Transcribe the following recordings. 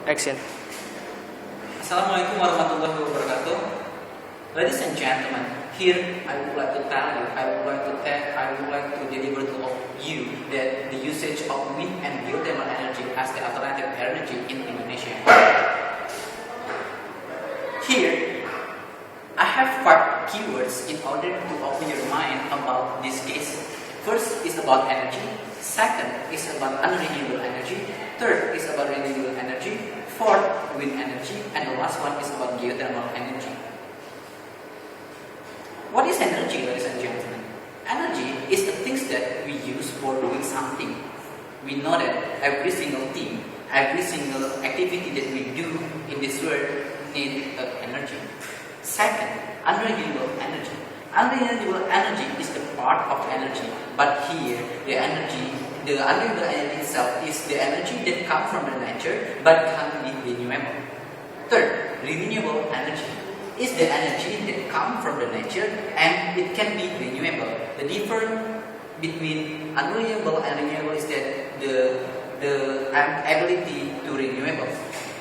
Action. Assalamualaikum warahmatullahi wabarakatuh. Ladies and gentlemen, here I would like to deliver to all of you that the usage of wind and geothermal energy as the alternative energy in Indonesia. Here, I have 5 keywords in order to open your mind about this case. First is about energy. Second is about unrenewable energy. Third is about renewable energy. Fourth, wind energy. And the last one is about geothermal energy. What is energy, ladies and gentlemen? Energy is the things that we use for doing something. We know that every single thing, every single activity that we do in this world needs energy. Second, unrenewable energy. Unrenewable energy is the part of energy, but here the unrenewable energy itself is the energy that comes from the nature but can't be renewable. Third, renewable energy is the energy that comes from the nature and it can be renewable. The difference between unrenewable and renewable is that the ability to renewable.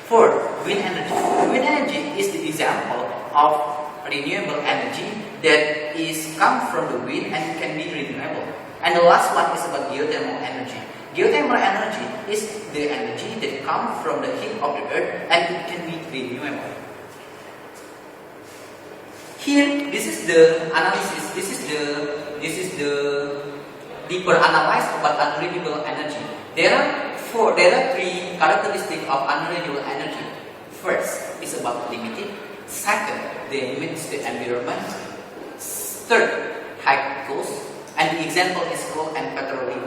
Fourth, wind energy. Wind energy is the example of renewable energy that is come from the wind and can be renewable. And the last one is about geothermal energy. Geothermal energy is the energy that comes from the heat of the earth and it can be renewable. Here, this is the analysis. This is the deeper analysis about unrenewable energy. There are 3 characteristics of unrenewable energy. First is about limited. Second, they emit the environment. Third, high cost. And the example is coal and petroleum.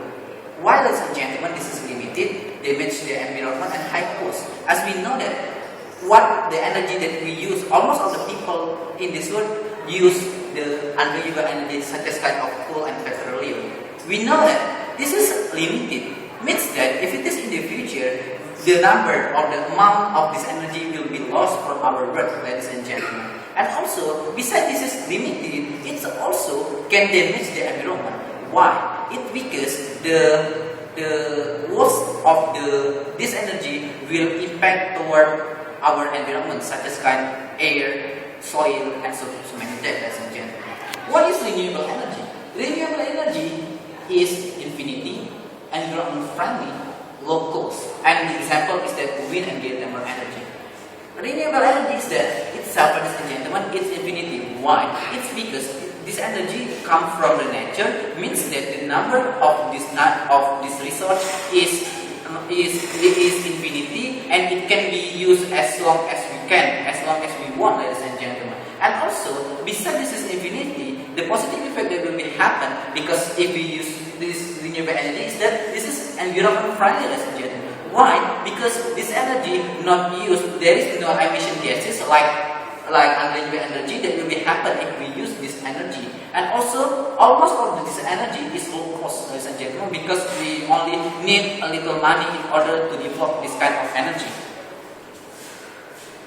Why, ladies and gentlemen, this is limited, damage the environment and high cost? As we know that what the energy that we use, almost all the people in this world use the unrenewable energy such as kind of coal and petroleum. We know that this is limited, means that if it is in the future, the number or the amount of this energy will be lost from our world, ladies and gentlemen. And also, besides this is limited, it also can damage the environment. Why? It's because the loss of this energy will impact toward our environment, such as kind air, soil, and so many things, ladies and gentlemen. What is renewable energy? Renewable energy is infinity, environment friendly, low cost. And the example is that wind and geothermal energy. Renewable energy is that itself, ladies and gentlemen, it's infinity. Why? It's because this energy comes from the nature, means that the number of this resource is infinity, and it can be used as long as we can, as long as we want, ladies and gentlemen. And also, besides this is infinity, the positive effect that will be happen because if we use this renewable energy is that this is environment friendly, ladies and gentlemen. Why? Because this energy not used, there is no emission gases like unrenewable energy that will be happen if we use this energy. And also, almost all of this energy is low cost, ladies and gentlemen, because we only need a little money in order to develop this kind of energy.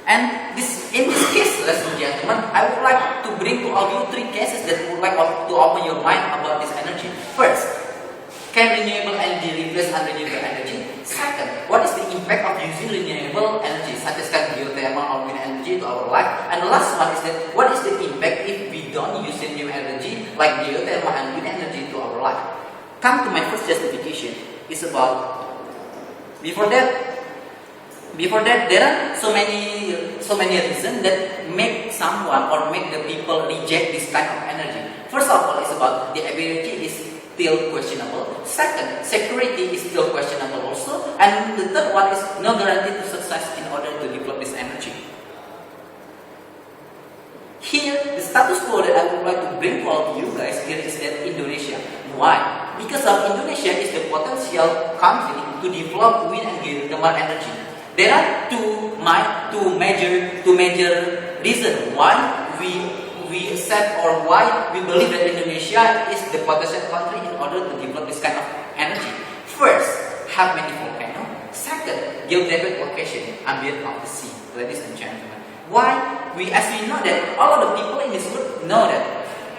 And in this case, ladies and gentlemen, I would like to bring to all you 3 cases that would like to open your mind about this energy. First, can renewable energy replace unrenewable energy? Second, what is the impact of using renewable energy such as geothermal or wind energy to our life? And the last one is that what is the impact if we don't use renewable energy like geothermal and wind energy to our life? Come to my first justification. It's about before that there are so many reasons that make someone or make the people reject this kind of energy. First of all, it's about the ability is still questionable. Second, security is still questionable also. And the third one is no guarantee to success in order to develop this energy. Here, the status quo that I would like to bring to all of you guys here is that Indonesia. Why? Because of Indonesia is the potential country to develop wind and geothermal energy. There are two major reasons why we accept or why we believe that Indonesia is the potential country in order to develop this kind of energy. First, have many volcanoes. Second, geographic location, ambient of the sea, ladies and gentlemen. Why? As we know that all of the people in this world know that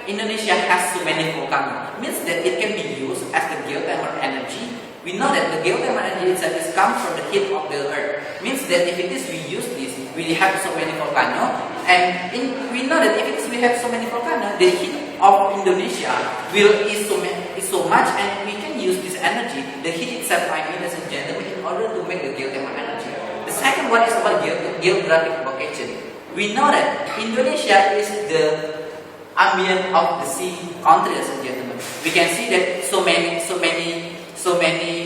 Indonesia has so many volcanoes, means that it can be used as the geothermal energy We know that the geothermal energy itself is come from the heat of the earth. Means that if it is we use this, we have so many volcano, and we know that if we have so many volcano, the heat of Indonesia is so much, and we can use this energy, the heat itself, ladies and gentlemen, in order to make the geothermal energy. The second one is about geographic location. We know that Indonesia is the ambient of the sea country, ladies and gentlemen. We can see that so many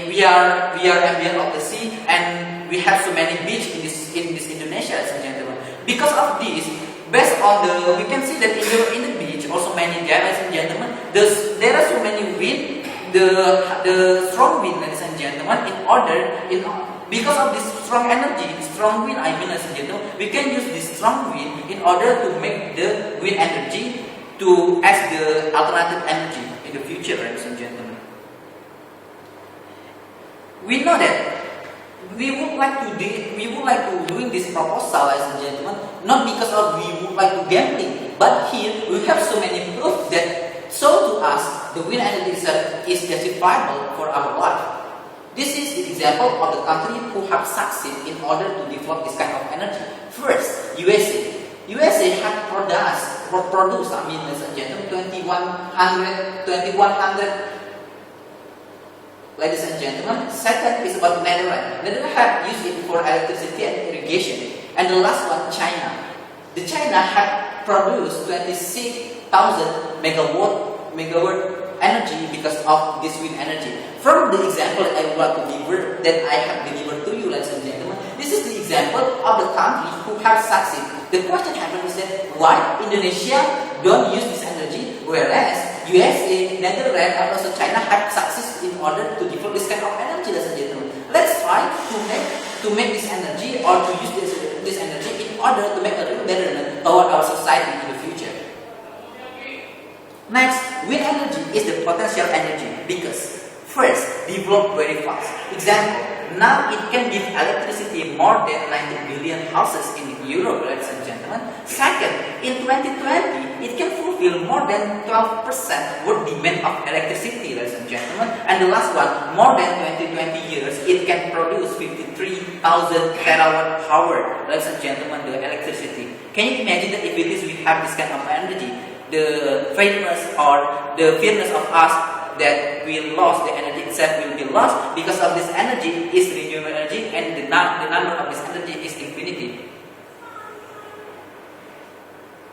we are ambient of the sea, and we have so many beach in this Indonesia, ladies and gentlemen. Because of this, based on we can see that in the beach also many gas, ladies and gentlemen. There are so many wind, the strong wind, ladies and gentlemen. Because of this strong energy, strong wind, ladies and gentlemen, we can use this strong wind in order to make the wind energy as the alternative energy in the future, ladies and gentlemen. We know that we would like to doing this proposal, ladies and gentlemen, not because of we would like to gambling, but here we have so many proof that show to us the wind energy is justifiable for our life. This is the example of the country who have succeeded in order to develop this kind of energy. First, USA. USA had produced, ladies and gentlemen, 2100. Ladies and gentlemen, second is about Netherlands. Netherlands had used it for electricity and irrigation. And the last one, China. The China had produced 26,000 megawatt energy because of this wind energy. From the example that I have delivered to you, ladies and gentlemen, this is the example of the country who have succeeded. The question happens is that why Indonesia don't use this energy, whereas USA, Netherlands, and also China have succeeded in order to develop this kind of energy, ladies and gentlemen. Let's try to make this energy or to use this energy in order to make a real betterment toward our society in the future. Next, wind energy is the potential energy because first, develop very fast. Example, now it can give electricity more than 90 billion houses in Europe, ladies and gentlemen. Second, in 2020, it can fulfill more than 12% world demand of electricity, ladies and gentlemen. And the last one, more than 20 years, it can produce 53,000 terawatt hour, ladies and gentlemen, the electricity. Can you imagine that if it is we have this kind of energy, the fairness of us that we lost, the energy itself will be lost because of this energy is renewable energy, and the number of this energy is infinity.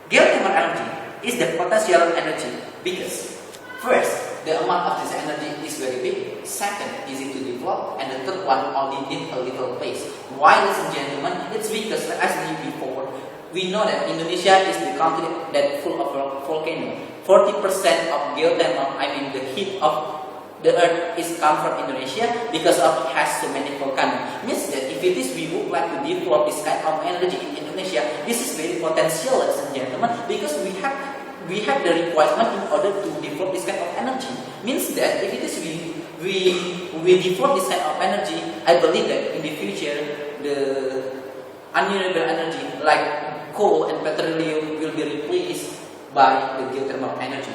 Geothermal energy is the potential energy because first, the amount of this energy is very big. Second, easy to develop, and the third one only need a little place. Why, ladies and gentlemen? It's because as before, we know that Indonesia is the country that full of volcano. 40% of geothermal, the heat of the earth is come from Indonesia because of it has so many volcanoes. Means that if it is we would like to develop this kind of energy in Indonesia, this is very potential, ladies and gentlemen, because we have the requirement in order to develop this kind of energy. Means that if it is we develop this kind of energy, I believe that in the future the renewable energy like coal and petroleum will be replaced by the geothermal energy.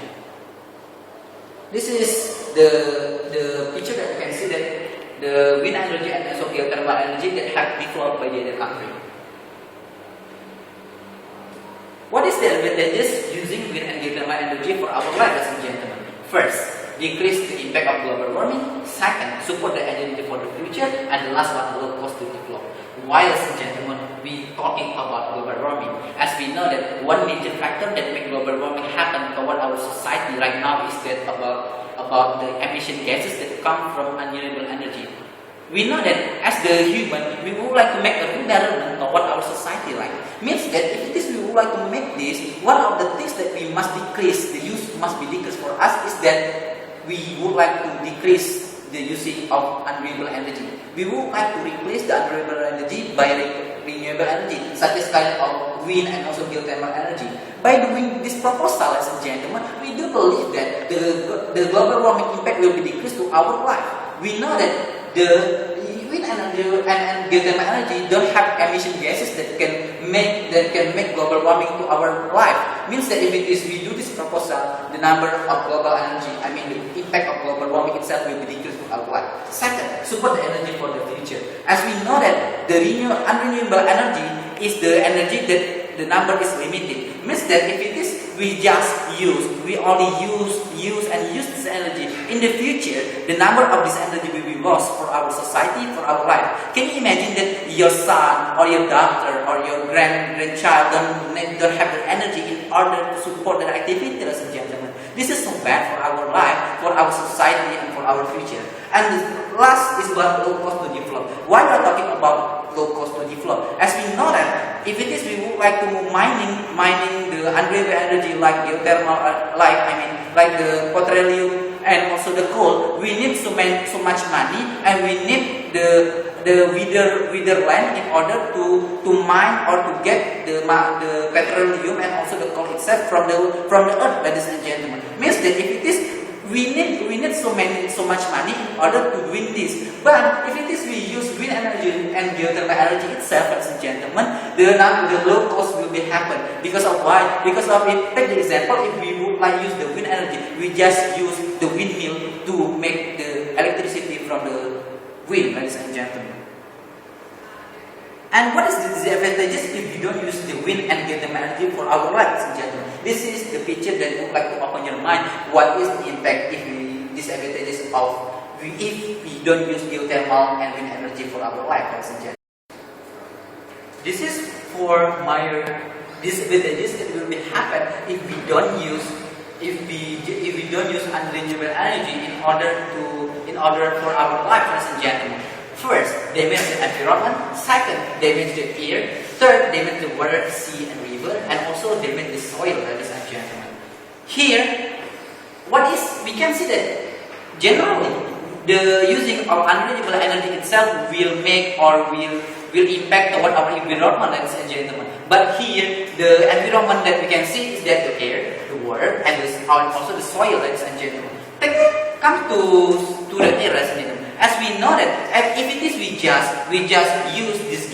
This is the picture that you can see that the wind energy and also geothermal energy that have developed by the other country. What is the advantages using wind and geothermal energy for our life, ladies and gentlemen? First, decrease the impact of global warming. Second, support the energy for the future. And the last one, low cost to develop. Why, ladies and gentlemen, we talking about global warming? As we know that one major factor that make global warming happen toward our society right now is that about the emission gases that come from renewable energy. We know that as the human, we would like to make a environment toward our society, right? Means that if it is we would like to make this, one of the things that we must decrease, the use must be decreased for us is that we would like to decrease the usage of renewable energy. We would like to replace the renewable energy by renewable energy, such as kind of wind and also geothermal energy. By doing this proposal, ladies and gentlemen, we do believe that the global warming impact will be decreased to our life. We know that the wind energy and geothermal energy don't have emission gases that can make global warming to our life. Means that if it is we do this proposal, the number of global energy, I mean the impact of global warming itself will be decreased to our life. Second, support the energy for the future. As we know that the unrenewable energy is the energy that the number is limited. Means that if it is we only use this energy. In the future, the number of this energy will be lost for our society, for our life. Can you imagine that your son or your daughter or your grandchild don't have the energy in order to support their activity, ladies and gentlemen? This is so bad for our life, for our society, and for our future. And the last is about low cost to develop. Why we are talking about low cost to develop? As we know that if it is we would like to mining the unrenewable energy like geothermal, like the petroleum and also the coal, we need so much money, and we need the wither land in order to mine or to get the petroleum and also the coal itself from the earth, ladies and gentlemen. Means that if it is we need so much money in order to win this. But if it is we use wind energy and geothermal energy itself, ladies and gentlemen, the low cost will be happen. Because of why? Because of it. Take the example, if we would like use the wind energy, we just use the windmill to make the electricity from the wind, ladies and gentlemen. And what is the disadvantages if we don't use the wind and geothermal energy for our life, ladies and gentlemen? This is the picture that would like to open your mind. What is the impact if disadvantages of if we don't use geothermal and wind energy for our life, ladies and gentlemen? This is for my disadvantages that will be happen if we don't use unrenewable energy in order for our life, ladies and gentlemen. First, damage the environment. Second, damage the air. Third, damage the water, sea and river, and also damage the soil, ladies and gentlemen. Here, we can see that generally the using of unrenewable energy itself will make or will impact toward our environment, ladies and gentlemen. But here, the environment that we can see is that the air, the water, and also the soil, ladies and gentlemen. Come to the air, ladies and gentlemen. As we know that if it is we just use this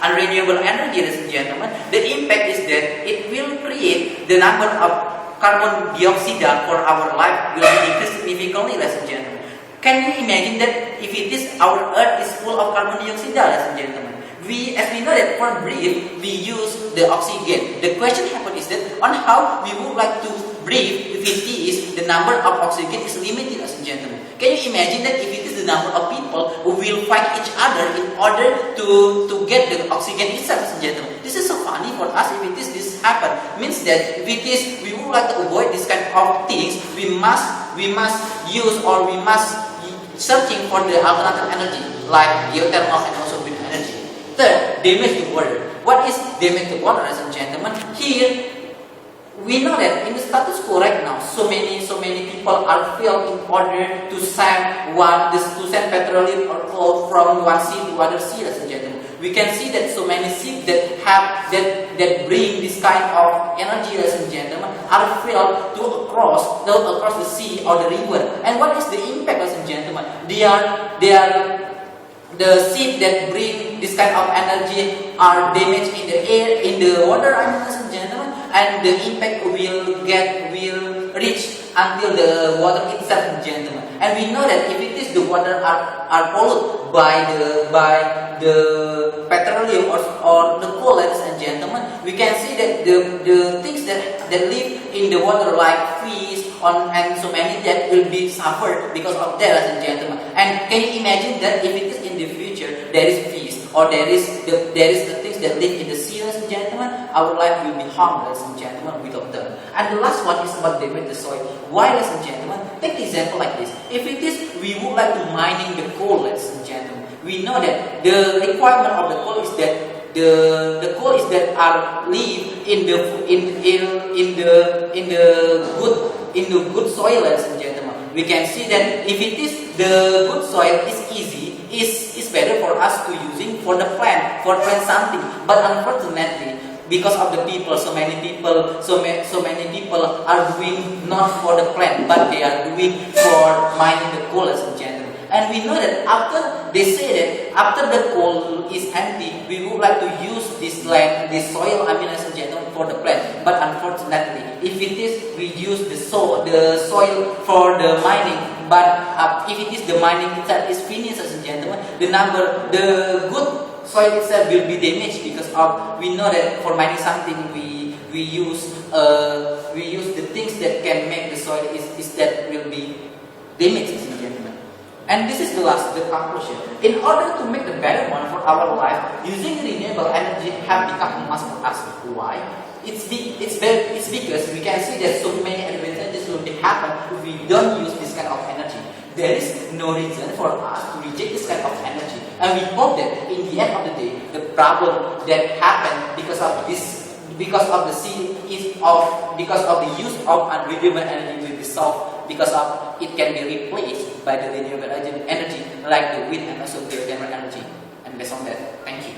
unrenewable energy, ladies and gentlemen, the impact is that it will create the number of carbon dioxide for our life will be decreased significantly, ladies and gentlemen. Can you imagine that if it is our earth is full of carbon dioxide, ladies and gentlemen? As we know that for breathe, we use the oxygen. The question happen is that on how we would like to breathe if it is the number of oxygen is limited, ladies and gentlemen. Can you imagine that if it is the number of people who will fight each other in order to get the oxygen itself, ladies and gentlemen? This is so funny for us if it is this happen. Means that if it is we would like to avoid this kind of things, we must use or we must searching for the alternative energy like geothermal and also wind energy. Third, damage the water. What is damage the water, ladies and gentlemen? Here we know that in the status quo right now, so many people are filled in order to send petroleum or coal from one sea to other sea, ladies and gentlemen. We can see that so many ships that bring this kind of energy, ladies and gentlemen, are filled to across the sea or the river. And what is the impact, ladies and gentlemen? They are the ships that bring this kind of energy are damaged in the air, in the water, ladies and gentlemen, and the impact will reach until the water itself, gentlemen. And we know that if it is the water are polluted by the petroleum or the coal, ladies and gentlemen, we can see that the things that live in the water like fish and so many that will be suffered because of that, ladies and gentlemen. And can you imagine that if it is in the future there is fish or there is the things that live in the sea, ladies and gentlemen, our life will be harmed, ladies and gentlemen, without them. And the last one is about damage the soil. Why, ladies and gentlemen? Take the example like this. If it is we would like to mining the coal, ladies and gentlemen, we know that the requirement of the coal is that the coal is that are live in the good soil, ladies and gentlemen. We can see that if it is the good soil is easy, is better for us to using for the plant something. But unfortunately, because of the people, so many people are doing not for the plant, but they are doing for mining the coal, ladies and gentlemen. And we know that after they say that after the coal is empty, we would like to use this land, this soil, ladies and gentlemen, for the plant. But unfortunately, if it is we use the soil for the mining, but if it is the mining itself is finished, ladies and gentlemen, the good soil itself will be damaged because of we know that for mining something we use the things that can make the soil is that will be damaged, ladies and gentlemen. And this is the conclusion. In order to make the better one for our life, using renewable energy have become a must for us. Why? It's because we can see that so many advantages will be happen if we don't use this kind of energy. There is no reason for us to reject this kind of energy, and we hope that in the end of the day, the problem that happened because of the use of renewable energy will be solved because of it can be replaced by the renewable energy like the wind and also geothermal energy. And based on that, thank you.